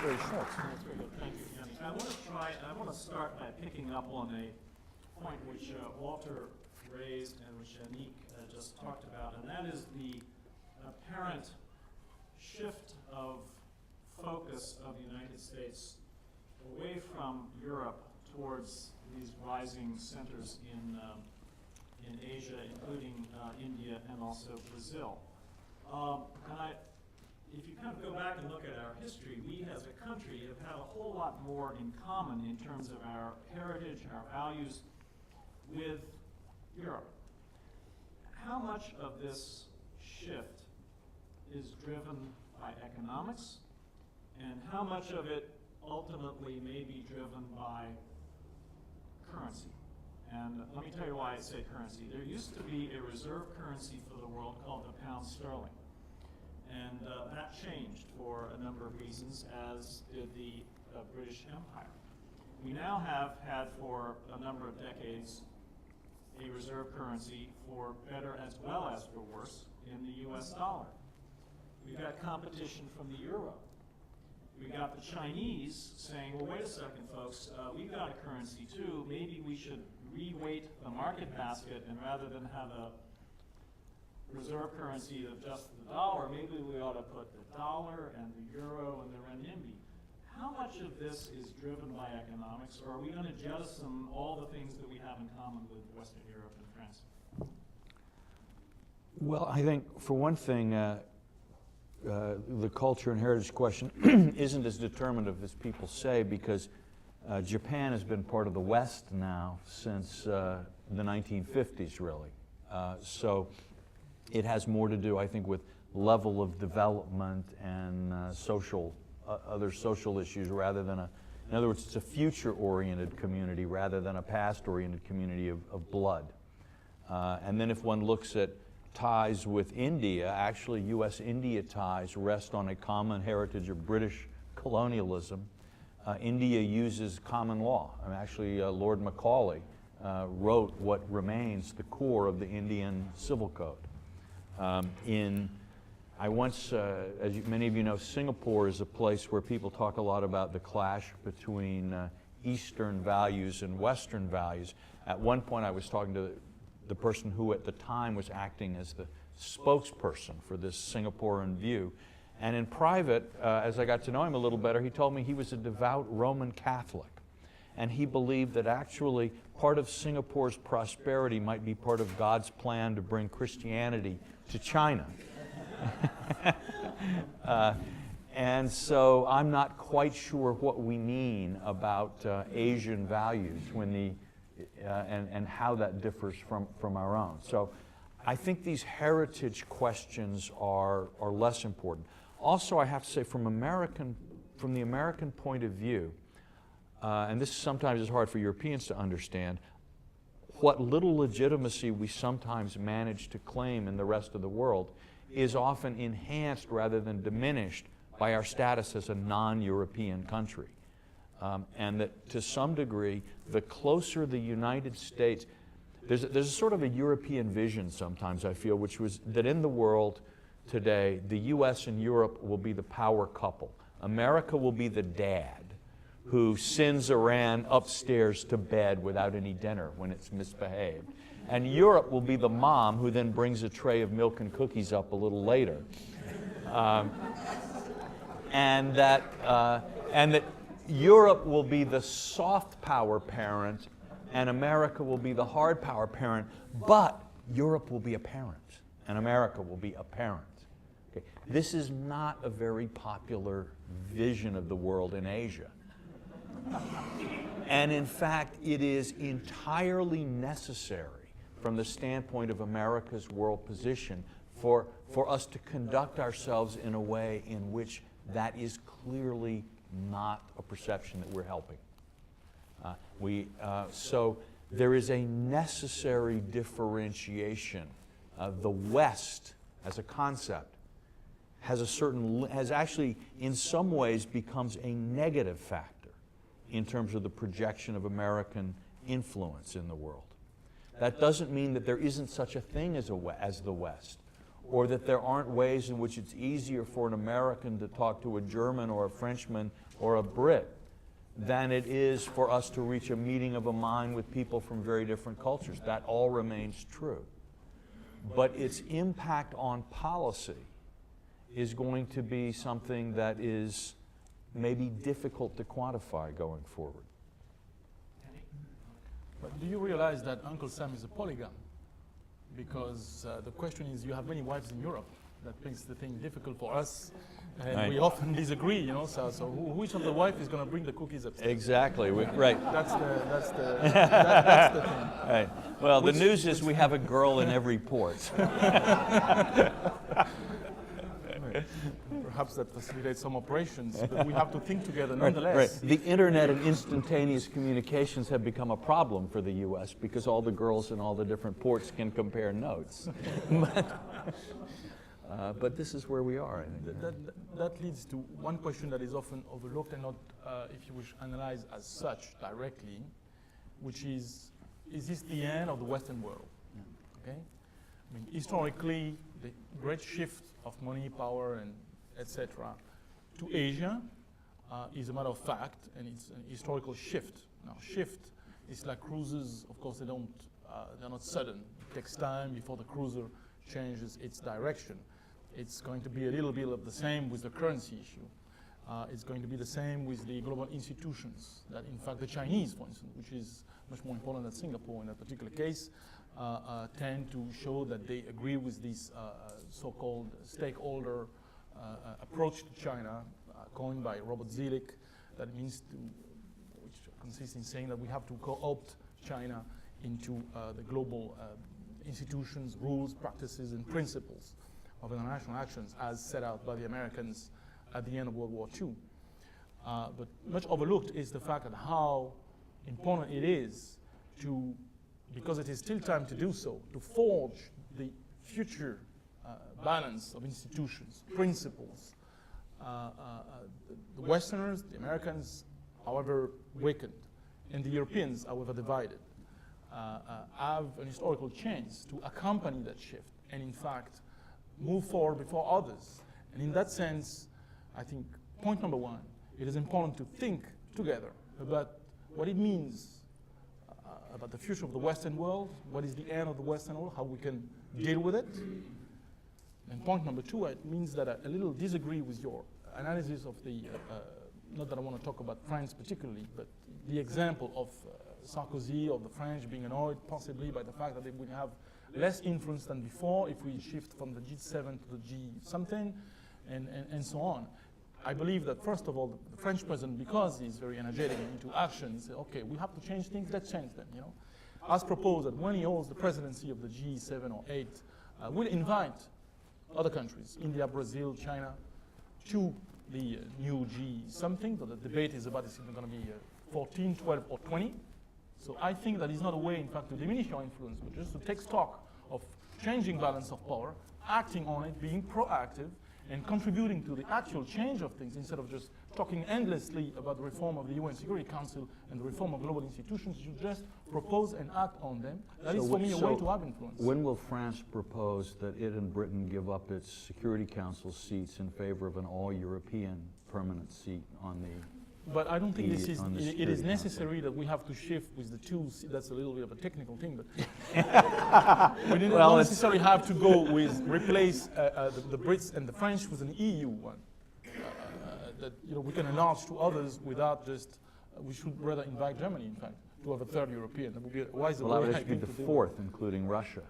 very short. That's very good. Thank you. And I want to start by picking up on a point which Walter raised and which Yannick just talked about, and that is the apparent shift of focus of the United States away from Europe towards these rising centers in Asia, including India and also Brazil. If you kind of go back and look at our history, we as a country have had a whole lot more in common in terms of our heritage, our values with Europe. How much of this shift is driven by economics, and how much of it ultimately may be driven by currency? And let me tell you why I say currency. There used to be a reserve currency for the world called the pound sterling. And that changed for a number of reasons, as did the British Empire. We now have had for a number of decades a reserve currency for better as well as for worse in the US dollar. We've got competition from the euro. We got the Chinese saying, well, wait a second, folks, we've got a currency too. Maybe we should reweight the market basket, and rather than have a reserve currency of just the dollar, maybe we ought to put the dollar and the euro and the renminbi. How much of this is driven by economics, or are we going to jettison all the things that we have in common with Western Europe and France? Well, I think for one thing, the culture and heritage question isn't as determinative as people say, because Japan has been part of the West now since the 1950s, really. So it has more to do, I think, with level of development and other social issues rather than in other words, it's a future-oriented community rather than a past-oriented community of blood. And then if one looks at ties with India, actually U.S.-India ties rest on a common heritage of British colonialism. India uses common law. I mean, actually, Lord Macaulay wrote what remains the core of the Indian Civil Code. I once, as many of you know, Singapore is a place where people talk a lot about the clash between Eastern values and Western values. At one point I was talking to the person who at the time was acting as the spokesperson for this Singaporean view. And in private, as I got to know him a little better, he told me he was a devout Roman Catholic. And he believed that actually part of Singapore's prosperity might be part of God's plan to bring Christianity to China. And so I'm not quite sure what we mean about Asian values when and how that differs from our own. So I think these heritage questions are less important. Also, I have to say, from the American point of view, and this sometimes is hard for Europeans to understand, what little legitimacy we sometimes manage to claim in the rest of the world is often enhanced rather than diminished by our status as a non-European country. And that to some degree, the closer the United States, there's a sort of a European vision sometimes, I feel, which was that in the world today, the US and Europe will be the power couple. America will be the dad who sends Iran upstairs to bed without any dinner when it's misbehaved. And Europe will be the mom who then brings a tray of milk and cookies up a little later. And that Europe will be the soft power parent and America will be the hard power parent, but Europe will be a parent and America will be a parent. Okay. This is not a very popular vision of the world in Asia. And in fact, it is entirely necessary from the standpoint of America's world position for us to conduct ourselves in a way in which that is clearly not a perception that we're helping. So there is a necessary differentiation. The West, as a concept, has actually, in some ways, becomes a negative factor in terms of the projection of American influence in the world. That doesn't mean that there isn't such a thing as the West, or that there aren't ways in which it's easier for an American to talk to a German or a Frenchman or a Brit than it is for us to reach a meeting of a mind with people from very different cultures. That all remains true. But its impact on policy is going to be something that is maybe difficult to quantify going forward. But do you realize that Uncle Sam is a polygam? Because the question is, you have many wives in Europe. That makes the thing difficult for us, and right. We often disagree, you know. So which of the wife is going to bring the cookies upstairs? Exactly. Right. That's the thing. Right. Well, the news is we have a girl in every port. Perhaps that facilitates some operations, but we have to think together nonetheless. Right. The internet and instantaneous communications have become a problem for the U.S. because all the girls in all the different ports can compare notes. But this is where we are. I think. That leads to one question that is often overlooked and not, if you wish, analyzed as such directly, which is this the end of the Western world? Yeah. Okay? I mean, historically, the great shift of money, power, and etc. to Asia is a matter of fact, and it's a historical shift. Now, shift is like cruises. Of course, they're not sudden. It takes time before the cruiser changes its direction. It's going to be a little bit of the same with the currency issue. It's going to be the same with the global institutions. That, in fact, the Chinese, for instance, which is much more important than Singapore in that particular case, tend to show that they agree with this so-called stakeholder approach to China, coined by Robert Zillick, that means which consists in saying that we have to co-opt China into the global institutions, rules, practices, and principles of international actions as set out by the Americans at the end of World War II. But much overlooked is the fact that how important it is to, because it is still time to do so, to forge the future balance of institutions, principles. The Westerners, the Americans, however weakened, and the Europeans, however divided, have an historical chance to accompany that shift and, in fact, move forward before others. And in that sense, I think point number one, it is important to think together about what it means about the future of the Western world, what is the end of the Western world, how we can deal with it. And point number two, it means that I a little disagree with your analysis of the, not that I want to talk about France particularly, but the example of Sarkozy or the French being annoyed possibly by the fact that they would have less influence than before if we shift from the G7 to the G something, and so on. I believe that, first of all, the French president, because he's very energetic into action, he said, okay, we have to change things, let's change them, you know. As proposed that when he holds the presidency of the G7 or 8, we'll invite other countries, India, Brazil, China, to the new G something. So the debate is about, is it going to be 14, 12, or 20? So I think that is not a way, in fact, to diminish your influence, but just to take stock of changing balance of power, acting on it, being proactive, and contributing to the actual change of things instead of just talking endlessly about the reform of the UN Security Council and the reform of global institutions. You just propose and act on them. That is, for me, a way to have influence. When will France propose that it and Britain give up its Security Council seats in favor of an all-European permanent seat on the... But I don't think it is necessary that we have to shift with the two. That's a little bit of a technical thing, but we don't necessarily have to go with replace the Brits and the French with an EU one. That we can enlarge to others without just. We should rather invite Germany, in fact, to have a third European. That would be a wiser way. Well, that would be the fourth, including Russia.